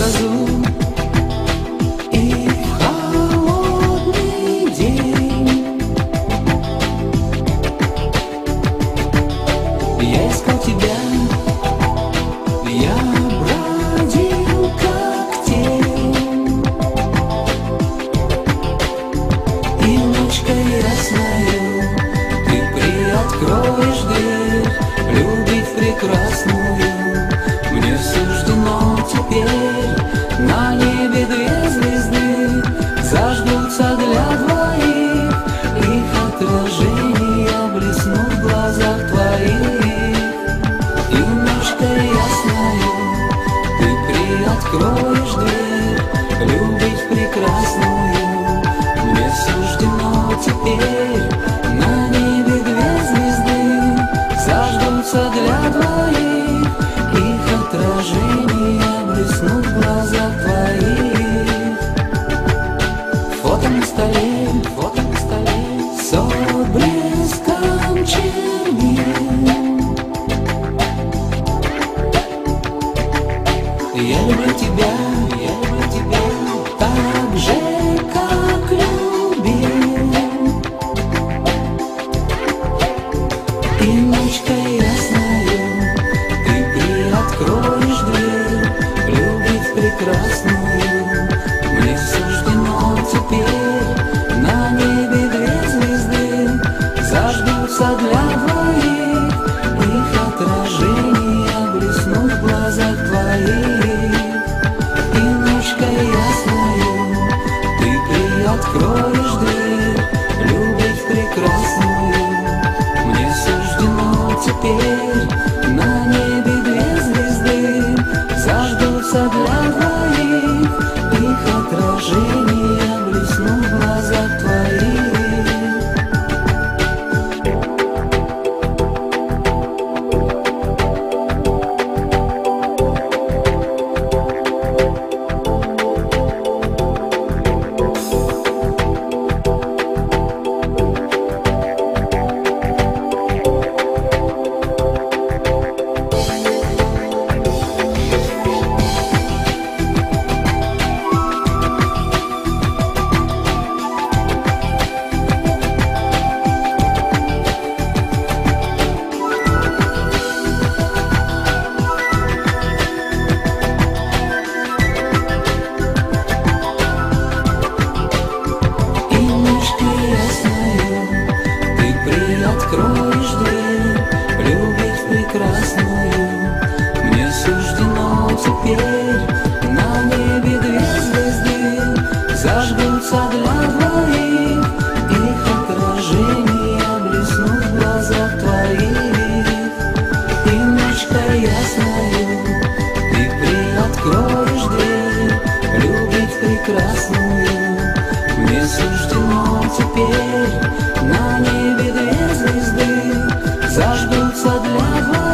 грозу и в холодный день. Я искал тебя, я бродил как тень, и ночкой ясною ты приоткроешь дверь, любить прекрасную. Мне суждено теперь, на небе две звезды зажгутся для двоих, их отражения блеснут в глазах твоих. И ночкой ясною ты приоткроешь дверь, любить прекрасную. Мне суждено теперь, на небе две звезды зажгутся для двоих, их отражения блеснут в глазах твоих. Фото на столе, с отблеском чернил. Я люблю тебя так же, как любил. И ночкой ясною ты приоткроешь дверь, любить прекрасную. Мне суждено теперь, на небе две звезды зажгутся для двоих, их отражения блеснут в глазах твоих. И ночкой ясною ты приоткроешь дверь, любить прекрасную. Мне суждено теперь, на небе две звезды зажгутся для двоих, их отражения блеснут в глазах твоих. Откроешь дверь, любить прекрасную. Мне суждено теперь, на небе две звезды зажгутся для двоих, их отражения блеснут в глазах твоих. И ночкой ясною ты приоткроешь дверь, любить прекрасную. Мне суждено теперь, на небе две звезды зажгутся для двоих.